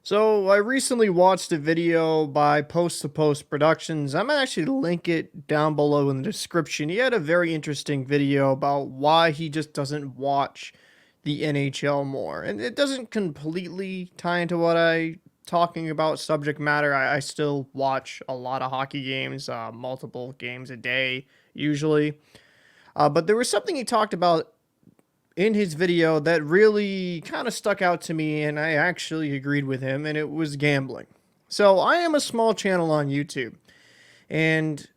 So I recently watched a video by Post to Post Productions. I'm gonna actually link it down below in the description. He had a very interesting video about why he just doesn't watch the NHL more. And it doesn't completely tie into what I talking about subject matter. I still watch a lot of hockey games, multiple games a day usually. But there was something he talked about in his video that really kind of stuck out to me, and I actually agreed with him, and it was gambling. So I am a small channel on YouTube, and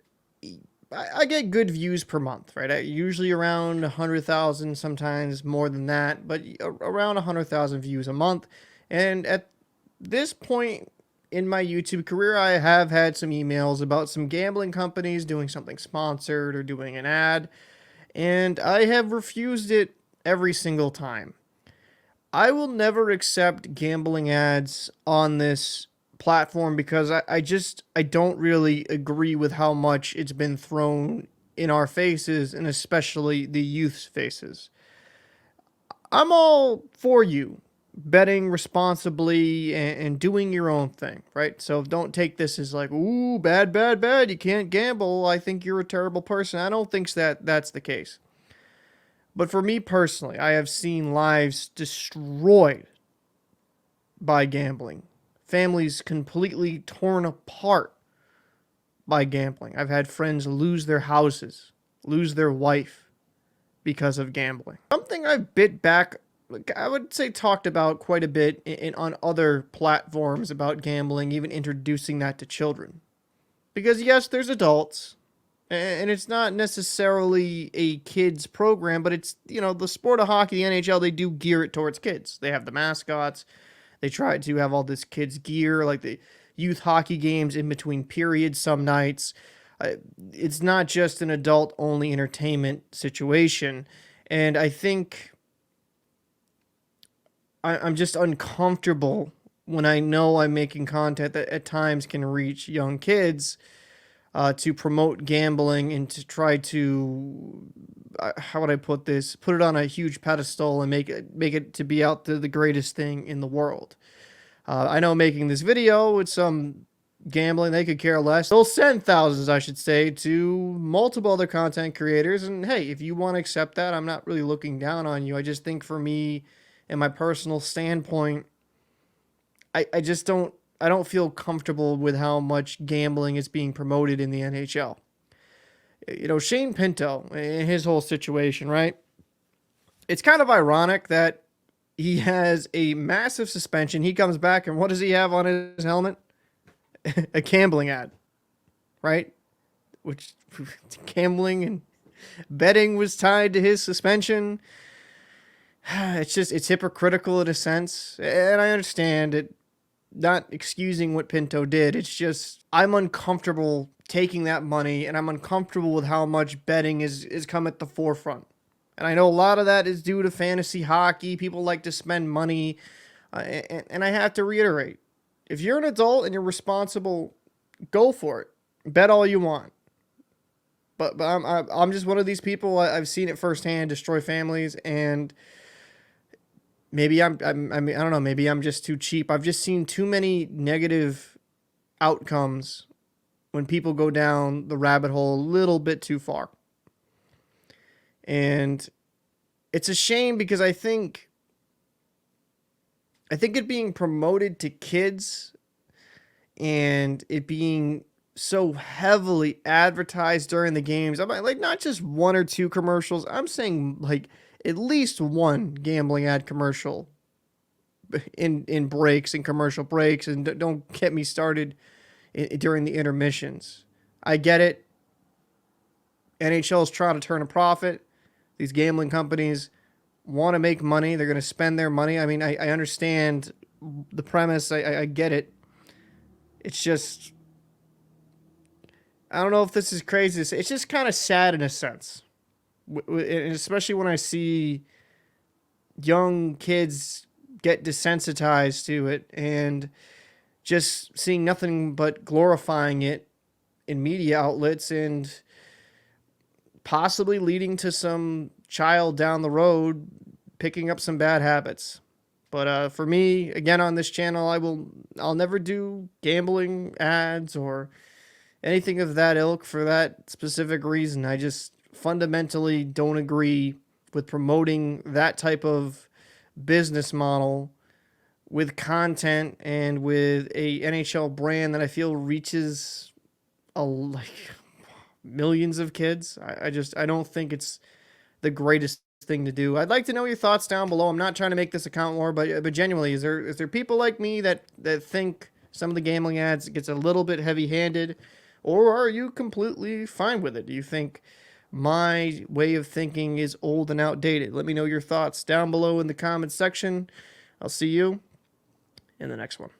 I get good views per month, right? Usually around 100,000, sometimes more than that, but around 100,000 views a month. And at this point in my YouTube career, I have had some emails about some gambling companies doing something sponsored or doing an ad, and I have refused it every single time. I will never accept gambling ads on this platform because I don't really agree with how much it's been thrown in our faces, and especially the youth's faces. I'm all for you betting responsibly and doing your own thing, right? So don't take this as like, ooh, bad, bad, bad. You can't gamble. I think you're a terrible person. I don't think that's the case. But for me personally, I have seen lives destroyed by gambling, families completely torn apart by gambling. I've had friends lose their houses, lose their wife because of gambling. Something I bit back, like I would say, talked about quite a bit on other platforms about gambling, even introducing that to children. Because yes, there's adults, and it's not necessarily a kids program, but it's, the sport of hockey, the NHL, they do gear it towards kids. They have the mascots. They try to have all this kids gear, like the youth hockey games in between periods some nights. It's not just an adult only entertainment situation. And I think I'm just uncomfortable when I know I'm making content that at times can reach young kids, to promote gambling and to try to, how would I put this, put it on a huge pedestal and make it to be out the greatest thing in the world. I know making this video with some gambling, they could care less. They'll send thousands, I should say, to multiple other content creators. And hey, if you want to accept that, I'm not really looking down on you. I just think for me and my personal standpoint, I just don't feel comfortable with how much gambling is being promoted in the NHL. Shane Pinto and his whole situation, right? It's kind of ironic that he has a massive suspension. He comes back, and what does he have on his helmet? A gambling ad, right? Which gambling and betting was tied to his suspension. It's hypocritical in a sense, and I understand it. Not excusing what Pinto did. It's just I'm uncomfortable taking that money, and I'm uncomfortable with how much betting is come at the forefront. And I know a lot of that is due to fantasy hockey. People like to spend money, and I have to reiterate: if you're an adult and you're responsible, go for it. Bet all you want. But I'm just one of these people. I've seen it firsthand destroy families, and maybe I mean, I don't know. Maybe I'm just too cheap. I've just seen too many negative outcomes when people go down the rabbit hole a little bit too far. And it's a shame because I think it being promoted to kids and it being so heavily advertised during the games. I'm like not just one or two commercials. I'm saying like at least one gambling ad commercial in breaks and commercial breaks, and don't get me started during the intermissions. I get it. NHL is trying to turn a profit. These gambling companies want to make money. They're going to spend their money. I mean, I understand the premise. I get it. It's just, I don't know if this is crazy. It's just kind of sad in a sense. And especially when I see young kids get desensitized to it and just seeing nothing but glorifying it in media outlets and possibly leading to some child down the road picking up some bad habits. But for me, again on this channel, I'll never do gambling ads or anything of that ilk for that specific reason. I just fundamentally don't agree with promoting that type of business model with content and with a NHL brand that I feel reaches like millions of kids. I don't think it's the greatest thing to do. I'd like to know your thoughts down below. I'm not trying to make this account war, but genuinely, is there people like me that think some of the gambling ads gets a little bit heavy-handed, or are you completely fine with it? Do you think my way of thinking is old and outdated? Let me know your thoughts down below in the comments section. I'll see you in the next one.